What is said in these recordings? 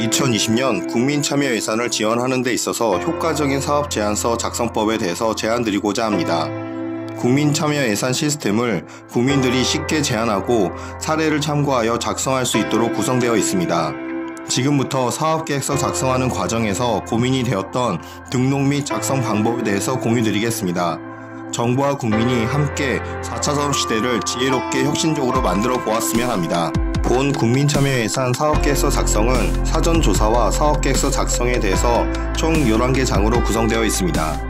2020년 국민참여 예산을 지원하는 데 있어서 효과적인 사업 제안서 작성법에 대해서 제안드리고자 합니다. 국민참여 예산 시스템을 국민들이 쉽게 제안하고 사례를 참고하여 작성할 수 있도록 구성되어 있습니다. 지금부터 사업계획서 작성하는 과정에서 고민이 되었던 등록 및 작성 방법에 대해서 공유드리겠습니다. 정부와 국민이 함께 4차 산업시대를 지혜롭게 혁신적으로 만들어 보았으면 합니다. 본 국민참여예산 사업계획서 작성은 사전조사와 사업계획서 작성에 대해서 총 11개 장으로 구성되어 있습니다.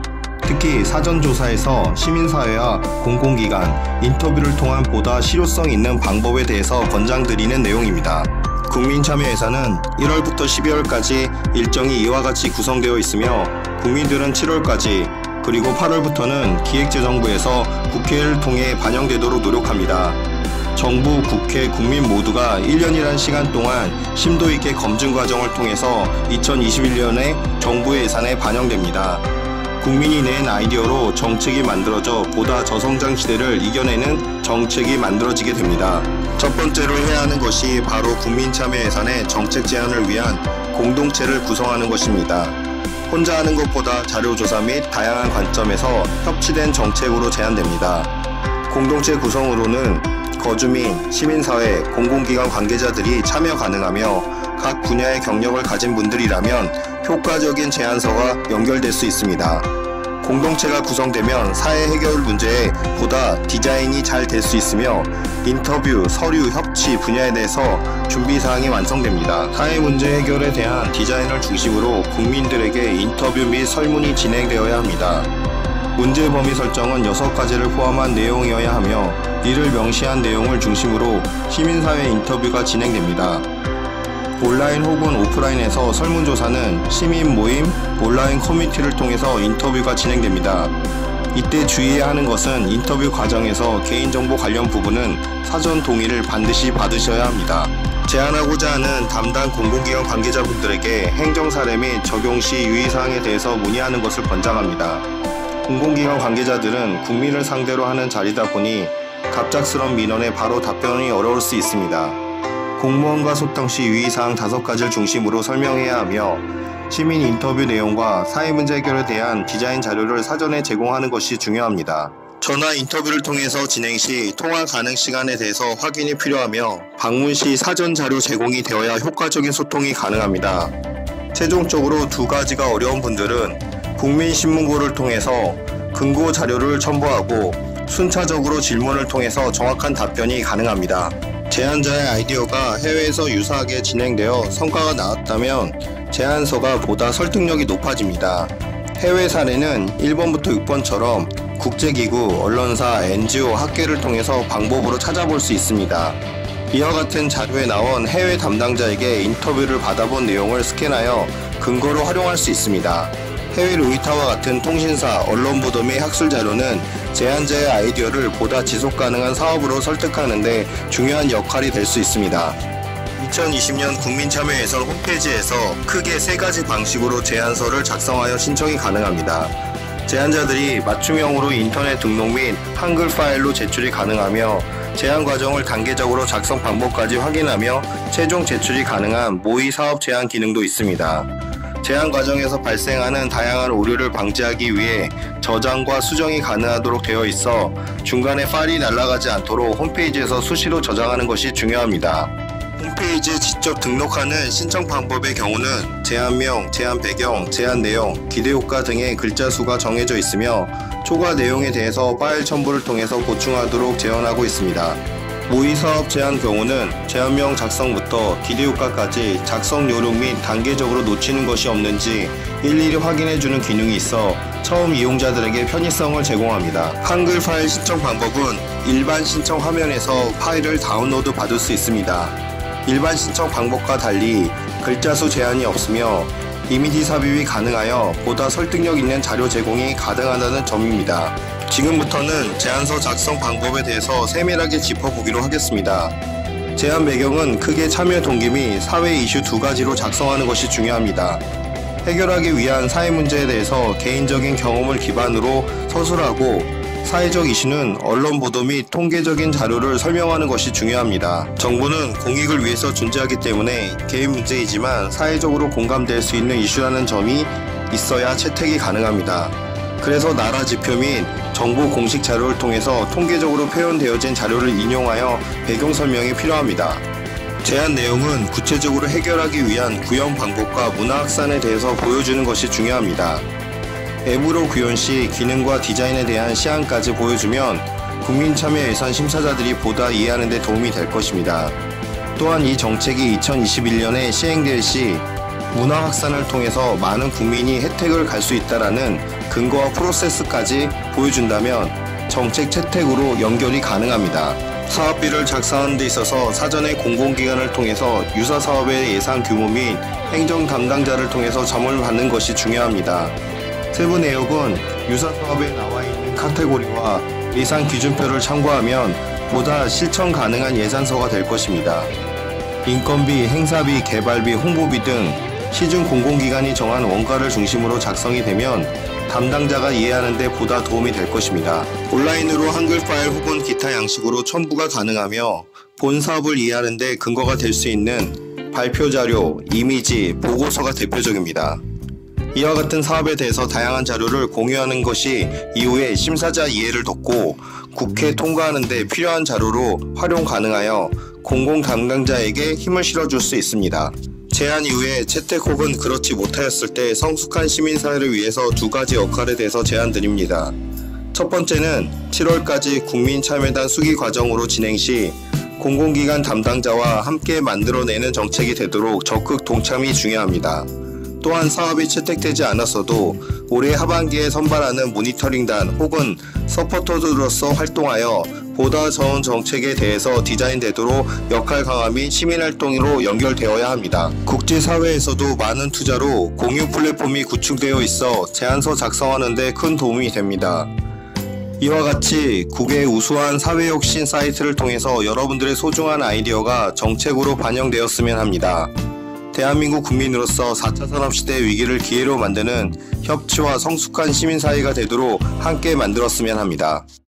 특히 사전조사에서 시민사회와 공공기관, 인터뷰를 통한 보다 실효성 있는 방법에 대해서 권장드리는 내용입니다. 국민참여예산은 1월부터 12월까지 일정이 이와 같이 구성되어 있으며 국민들은 7월까지 그리고 8월부터는 기획재정부에서 국회를 통해 반영되도록 노력합니다. 정부, 국회, 국민 모두가 1년이라는 시간 동안 심도 있게 검증 과정을 통해서 2021년에 정부의 예산에 반영됩니다. 국민이 낸 아이디어로 정책이 만들어져 보다 저성장 시대를 이겨내는 정책이 만들어지게 됩니다. 첫 번째로 해야 하는 것이 바로 국민참여 예산의 정책 제안을 위한 공동체를 구성하는 것입니다. 혼자 하는 것보다 자료조사 및 다양한 관점에서 협치된 정책으로 제안됩니다. 공동체 구성으로는 거주민, 시민사회, 공공기관 관계자들이 참여 가능하며 각 분야의 경력을 가진 분들이라면 효과적인 제안서가 연결될 수 있습니다. 공동체가 구성되면 사회 해결 문제에 보다 디자인이 잘 될 수 있으며 인터뷰, 서류, 협치 분야에 대해서 준비사항이 완성됩니다. 사회 문제 해결에 대한 디자인을 중심으로 국민들에게 인터뷰 및 설문이 진행되어야 합니다. 문제 범위 설정은 6가지를 포함한 내용이어야 하며 이를 명시한 내용을 중심으로 시민사회 인터뷰가 진행됩니다. 온라인 혹은 오프라인에서 설문조사는 시민 모임, 온라인 커뮤니티를 통해서 인터뷰가 진행됩니다. 이때 주의해야 하는 것은 인터뷰 과정에서 개인정보 관련 부분은 사전 동의를 반드시 받으셔야 합니다. 제안하고자 하는 담당 공공기관 관계자분들에게 행정사례 및 적용 시 유의사항에 대해서 문의하는 것을 권장합니다. 공공기관 관계자들은 국민을 상대로 하는 자리다 보니 갑작스러운 민원에 바로 답변이 어려울 수 있습니다. 공무원과 소통 시 유의사항 5가지를 중심으로 설명해야 하며 시민 인터뷰 내용과 사회문제 해결에 대한 디자인 자료를 사전에 제공하는 것이 중요합니다. 전화 인터뷰를 통해서 진행 시 통화 가능 시간에 대해서 확인이 필요하며 방문 시 사전 자료 제공이 되어야 효과적인 소통이 가능합니다. 최종적으로 2가지가 어려운 분들은 국민신문고를 통해서 근거 자료를 첨부하고 순차적으로 질문을 통해서 정확한 답변이 가능합니다. 제안자의 아이디어가 해외에서 유사하게 진행되어 성과가 나왔다면 제안서가 보다 설득력이 높아집니다. 해외 사례는 1번부터 6번처럼 국제기구, 언론사, NGO, 학계를 통해서 방법으로 찾아볼 수 있습니다. 이와 같은 자료에 나온 해외 담당자에게 인터뷰를 받아본 내용을 스캔하여 근거로 활용할 수 있습니다. 해외 로이터와 같은 통신사, 언론 보도 및 학술 자료는 제안자의 아이디어를 보다 지속 가능한 사업으로 설득하는 데 중요한 역할이 될 수 있습니다. 2020년 국민참여예산 홈페이지에서 크게 3가지 방식으로 제안서를 작성하여 신청이 가능합니다. 제안자들이 맞춤형으로 인터넷 등록 및 한글 파일로 제출이 가능하며 제안 과정을 단계적으로 작성 방법까지 확인하며 최종 제출이 가능한 모의 사업 제안 기능도 있습니다. 제안 과정에서 발생하는 다양한 오류를 방지하기 위해 저장과 수정이 가능하도록 되어 있어 중간에 파일이 날아가지 않도록 홈페이지에서 수시로 저장하는 것이 중요합니다. 홈페이지에 직접 등록하는 신청 방법의 경우는 제안명, 제안 배경, 제안 내용, 기대효과 등의 글자 수가 정해져 있으며 초과 내용에 대해서 파일 첨부를 통해서 보충하도록 제언하고 있습니다. 모의사업 제안 경우는 제안명 작성부터 기대효과까지 작성 요령 및 단계적으로 놓치는 것이 없는지 일일이 확인해주는 기능이 있어 처음 이용자들에게 편의성을 제공합니다. 한글 파일 신청 방법은 일반 신청 화면에서 파일을 다운로드 받을 수 있습니다. 일반 신청 방법과 달리 글자 수 제한이 없으며 이미지 삽입이 가능하여 보다 설득력 있는 자료 제공이 가능하다는 점입니다. 지금부터는 제안서 작성 방법에 대해서 세밀하게 짚어보기로 하겠습니다. 제안 배경은 크게 참여 동기 및 사회 이슈 2가지로 작성하는 것이 중요합니다. 해결하기 위한 사회 문제에 대해서 개인적인 경험을 기반으로 서술하고 사회적 이슈는 언론 보도 및 통계적인 자료를 설명하는 것이 중요합니다. 정부는 공익을 위해서 존재하기 때문에 개인 문제이지만 사회적으로 공감될 수 있는 이슈라는 점이 있어야 채택이 가능합니다. 그래서 나라 지표 및 정부 공식 자료를 통해서 통계적으로 표현되어진 자료를 인용하여 배경 설명이 필요합니다. 제안 내용은 구체적으로 해결하기 위한 구현 방법과 문화 확산에 대해서 보여주는 것이 중요합니다. 앱으로 구현 시 기능과 디자인에 대한 시안까지 보여주면 국민참여 예산 심사자들이 보다 이해하는 데 도움이 될 것입니다. 또한 이 정책이 2021년에 시행될 시 문화 확산을 통해서 많은 국민이 혜택을 갈 수 있다라는 근거와 프로세스까지 보여준다면 정책 채택으로 연결이 가능합니다. 사업비를 작성하는 데 있어서 사전에 공공기관을 통해서 유사 사업의 예산 규모 및 행정 담당자를 통해서 점을 받는 것이 중요합니다. 세부 내역은 유사 사업에 나와 있는 카테고리와 예산 기준표를 참고하면 보다 실천 가능한 예산서가 될 것입니다. 인건비, 행사비, 개발비, 홍보비 등 시중 공공기관이 정한 원가를 중심으로 작성이 되면 담당자가 이해하는 데 보다 도움이 될 것입니다. 온라인으로 한글 파일 혹은 기타 양식으로 첨부가 가능하며 본 사업을 이해하는 데 근거가 될 수 있는 발표 자료, 이미지, 보고서가 대표적입니다. 이와 같은 사업에 대해서 다양한 자료를 공유하는 것이 이후에 심사자 이해를 돕고 국회 통과하는 데 필요한 자료로 활용 가능하여 공공 담당자에게 힘을 실어줄 수 있습니다. 제안 이후에 채택 혹은 그렇지 못하였을 때 성숙한 시민사회를 위해서 두 가지 역할에 대해서 제안드립니다. 첫 번째는 7월까지 국민참여단 수기 과정으로 진행 시 공공기관 담당자와 함께 만들어내는 정책이 되도록 적극 동참이 중요합니다. 또한 사업이 채택되지 않았어도 올해 하반기에 선발하는 모니터링단 혹은 서포터들로서 활동하여 보다 좋은 정책에 대해서 디자인되도록 역할 강화및 시민활동으로 연결되어야 합니다. 국제사회에서도 많은 투자로 공유 플랫폼이 구축되어 있어 제안서 작성하는 데 큰 도움이 됩니다. 이와 같이 국외 우수한 사회혁신 사이트를 통해서 여러분들의 소중한 아이디어가 정책으로 반영되었으면 합니다. 대한민국 국민으로서 4차 산업시대의 위기를 기회로 만드는 협치와 성숙한 시민사회가 되도록 함께 만들었으면 합니다.